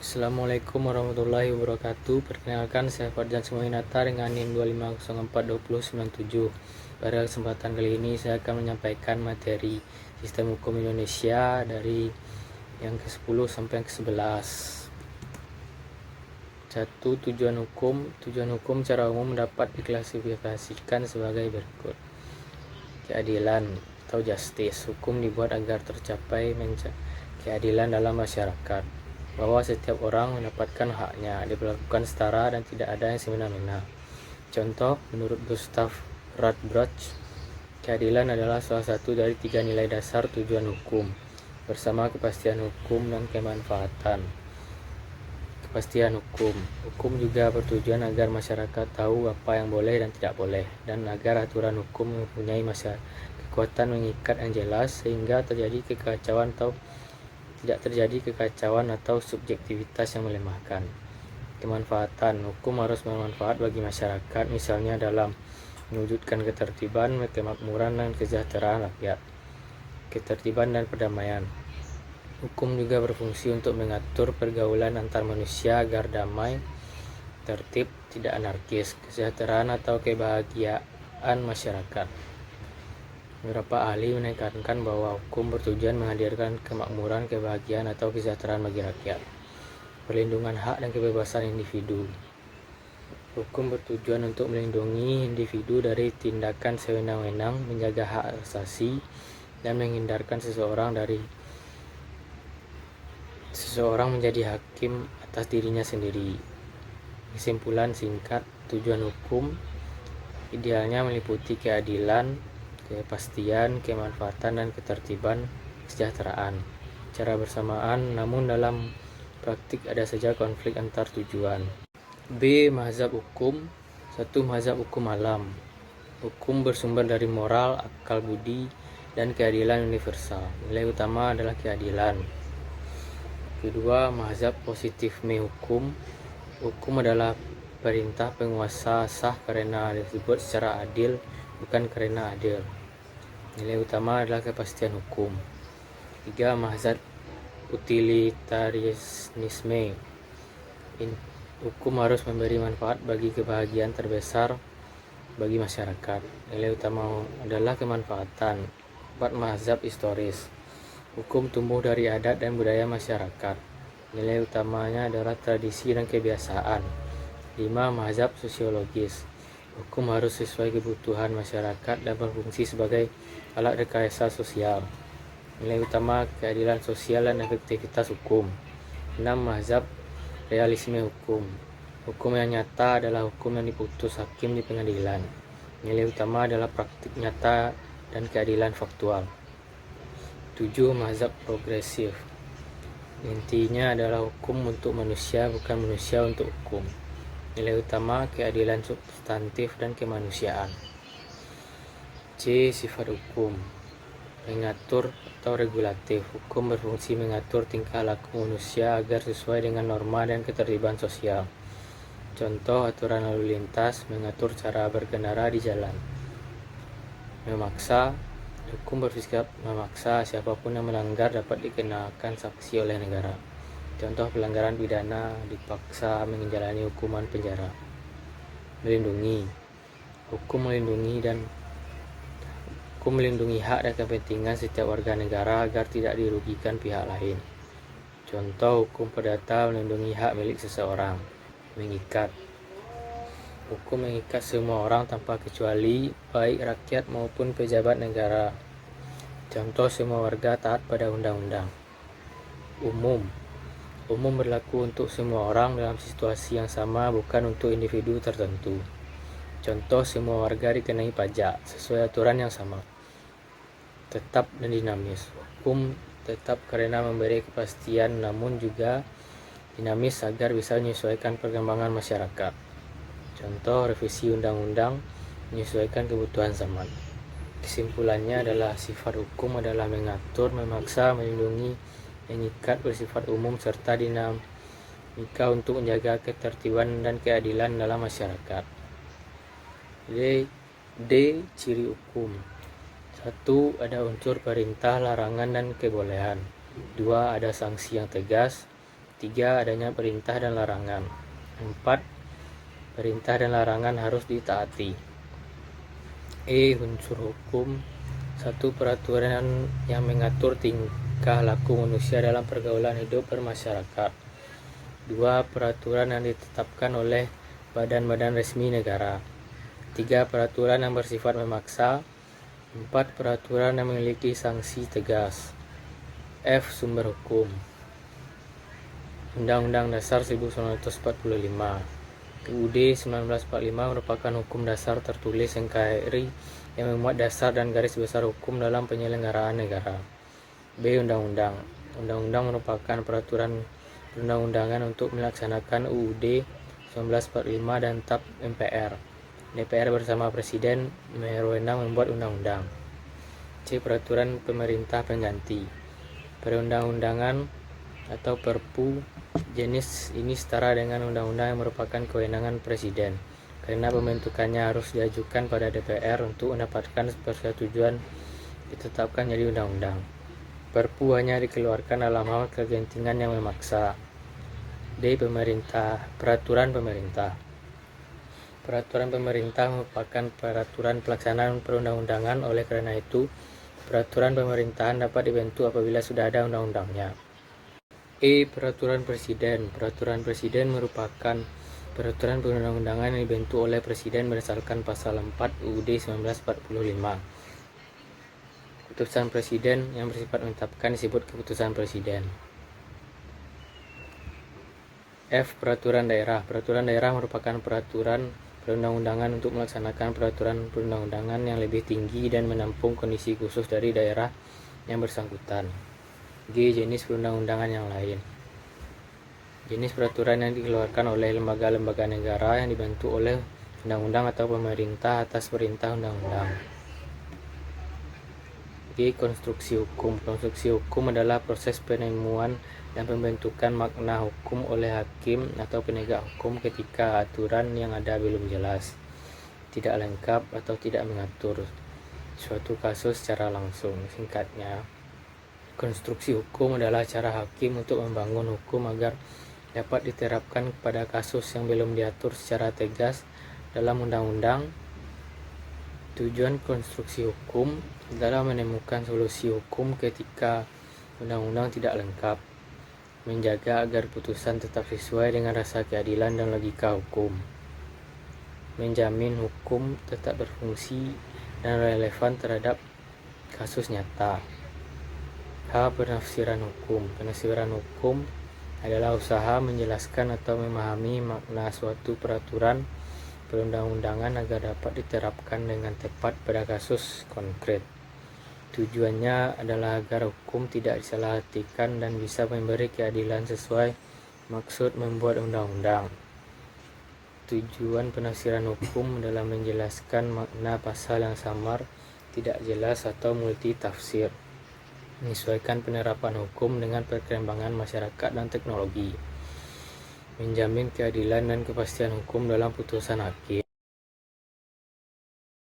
Assalamualaikum warahmatullahi wabarakatuh. Perkenalkan, saya Fadjan Sumohinata dengan NIM 25042097. Pada kesempatan kali ini saya akan menyampaikan materi Sistem Hukum Indonesia dari yang ke-10 sampai yang ke-11. 1. Tujuan hukum. Tujuan hukum secara umum dapat diklasifikasikan sebagai berikut. Keadilan atau justice. Hukum dibuat agar tercapai keadilan dalam masyarakat, bahwa setiap orang mendapatkan haknya, diperlakukan setara dan tidak ada yang semena-mena. Contoh, menurut Gustav Radbruch, keadilan adalah salah satu dari 3 nilai dasar tujuan hukum, bersama kepastian hukum dan kemanfaatan. Kepastian hukum. Hukum juga bertujuan agar masyarakat tahu apa yang boleh dan tidak boleh, dan agar aturan hukum mempunyai kekuatan mengikat yang jelas sehingga tidak terjadi kekacauan atau subjektivitas yang melemahkan. Kemanfaatan. Hukum harus bermanfaat bagi masyarakat, misalnya dalam mewujudkan ketertiban, kemakmuran, dan kesejahteraan rakyat. Ketertiban dan perdamaian. Hukum juga berfungsi untuk mengatur pergaulan antar manusia agar damai, tertib, tidak anarkis, kesejahteraan atau kebahagiaan masyarakat. Beberapa ahli menekankan bahwa hukum bertujuan menghadirkan kemakmuran, kebahagiaan, atau kesejahteraan bagi rakyat. Perlindungan hak dan kebebasan individu. Hukum bertujuan untuk melindungi individu dari tindakan sewenang-wenang, menjaga hak asasi, dan menghindarkan seseorang menjadi hakim atas dirinya sendiri. Kesimpulan singkat, tujuan hukum idealnya meliputi keadilan, kepastian, kemanfaatan, dan ketertiban, kesejahteraan secara bersamaan, namun dalam praktik ada saja konflik antar tujuan. B. Mazhab hukum. 1. Mazhab hukum alam. Hukum bersumber dari moral, akal budi, dan keadilan universal. Nilai utama adalah keadilan. Kedua, mazhab positifme hukum. Hukum adalah perintah penguasa sah karena disebut secara adil, bukan karena adil. Nilai utama adalah kepastian hukum. 3. Mazhab utilitarisme. Hukum harus memberi manfaat bagi kebahagiaan terbesar bagi masyarakat. Nilai utama adalah kemanfaatan. 4. Mazhab historis. Hukum tumbuh dari adat dan budaya masyarakat. Nilai utamanya adalah tradisi dan kebiasaan. 5. Mazhab sosiologis. Hukum harus sesuai kebutuhan masyarakat dan berfungsi sebagai alat rekayasa sosial. Nilai utama keadilan sosial dan efektivitas hukum. 6. Mazhab realisme hukum. Hukum yang nyata adalah hukum yang diputus hakim di pengadilan. Nilai utama adalah praktik nyata dan keadilan faktual. 7. Mazhab progresif. Intinya adalah hukum untuk manusia, bukan manusia untuk hukum. Nilai utama keadilan substantif dan kemanusiaan. C. Sifat hukum. Mengatur atau regulatif. Hukum berfungsi mengatur tingkah laku manusia agar sesuai dengan norma dan ketertiban sosial. Contoh, aturan lalu lintas, mengatur cara berkendara di jalan. Memaksa. Hukum bersikap memaksa, siapapun yang melanggar dapat dikenakan sanksi oleh negara. Contoh pelanggaran pidana dipaksa menjalani hukuman penjara. Melindungi. Hukum melindungi hak dan kepentingan setiap warga negara agar tidak dirugikan pihak lain. Contoh, hukum perdata melindungi hak milik seseorang. Mengikat. Hukum mengikat semua orang tanpa kecuali, baik rakyat maupun pejabat negara. Contoh, semua warga taat pada undang-undang. Umum. Umum berlaku untuk semua orang dalam situasi yang sama, bukan untuk individu tertentu. Contoh, semua warga dikenai pajak sesuai aturan yang sama. Tetap dan dinamis. Hukum tetap karena memberi kepastian, namun juga dinamis agar bisa menyesuaikan perkembangan masyarakat. Contoh, revisi undang-undang menyesuaikan kebutuhan zaman. Kesimpulannya adalah sifat hukum adalah mengatur, memaksa, melindungi, mengikat, bersifat umum, serta dinamika untuk menjaga ketertiban dan keadilan dalam masyarakat. D. Ciri hukum. 1. Ada unsur perintah, larangan, dan kebolehan. 2. Ada sanksi yang tegas. 3. Adanya perintah dan larangan. 4. Perintah dan larangan harus ditaati. Unsur hukum. 1. Peraturan yang mengatur tingkah laku manusia dalam pergaulan hidup bermasyarakat. 2. Peraturan yang ditetapkan oleh badan-badan resmi negara. 3. Peraturan yang bersifat memaksa. 4. Peraturan yang memiliki sanksi tegas. Sumber hukum. Undang-Undang Dasar 1945. UUD 1945 merupakan hukum dasar tertulis NKRI yang memuat dasar dan garis besar hukum dalam penyelenggaraan negara. Undang-Undang. Undang-undang merupakan peraturan perundang-undangan untuk melaksanakan UUD 1945 dan TAP MPR. DPR bersama Presiden berwenang membuat undang-undang. Peraturan pemerintah pengganti. Perundang-undangan atau Perpu jenis ini setara dengan undang-undang yang merupakan kewenangan Presiden, karena pembentukannya harus diajukan pada DPR untuk mendapatkan persetujuan ditetapkan jadi undang-undang. Perpu hanya dikeluarkan dalam hal kegentingan yang memaksa. Pemerintah. Peraturan pemerintah. Peraturan pemerintah merupakan peraturan pelaksanaan perundang-undangan. Oleh karena itu, peraturan pemerintahan dapat dibentuk apabila sudah ada undang-undangnya. Peraturan Presiden. Peraturan Presiden merupakan peraturan perundang-undangan yang dibentuk oleh Presiden berdasarkan pasal 4 UUD 1945. Keputusan Presiden yang bersifat menetapkan disebut keputusan Presiden. Peraturan daerah. Peraturan daerah merupakan peraturan perundang-undangan untuk melaksanakan peraturan perundang-undangan yang lebih tinggi dan menampung kondisi khusus dari daerah yang bersangkutan. Jenis perundang-undangan yang lain. Jenis peraturan yang dikeluarkan oleh lembaga-lembaga negara yang dibentuk oleh undang-undang atau pemerintah atas perintah undang-undang. Konstruksi hukum. Konstruksi hukum adalah proses penemuan dan pembentukan makna hukum oleh hakim atau penegak hukum ketika aturan yang ada belum jelas, tidak lengkap, atau tidak mengatur suatu kasus secara langsung. Singkatnya, konstruksi hukum adalah cara hakim untuk membangun hukum agar dapat diterapkan kepada kasus yang belum diatur secara tegas dalam undang-undang. Tujuan konstruksi hukum adalah menemukan solusi hukum ketika undang-undang tidak lengkap, menjaga agar putusan tetap sesuai dengan rasa keadilan dan logika hukum, menjamin hukum tetap berfungsi dan relevan terhadap kasus nyata. Penafsiran hukum. Penafsiran hukum adalah usaha menjelaskan atau memahami makna suatu peraturan perundang-undangan agar dapat diterapkan dengan tepat pada kasus konkret. Tujuannya adalah agar hukum tidak disalahartikan dan bisa memberi keadilan sesuai maksud membuat undang-undang. Tujuan penafsiran hukum adalah menjelaskan makna pasal yang samar, tidak jelas, atau multitafsir, menyesuaikan penerapan hukum dengan perkembangan masyarakat dan teknologi, menjamin keadilan dan kepastian hukum dalam putusan hakim.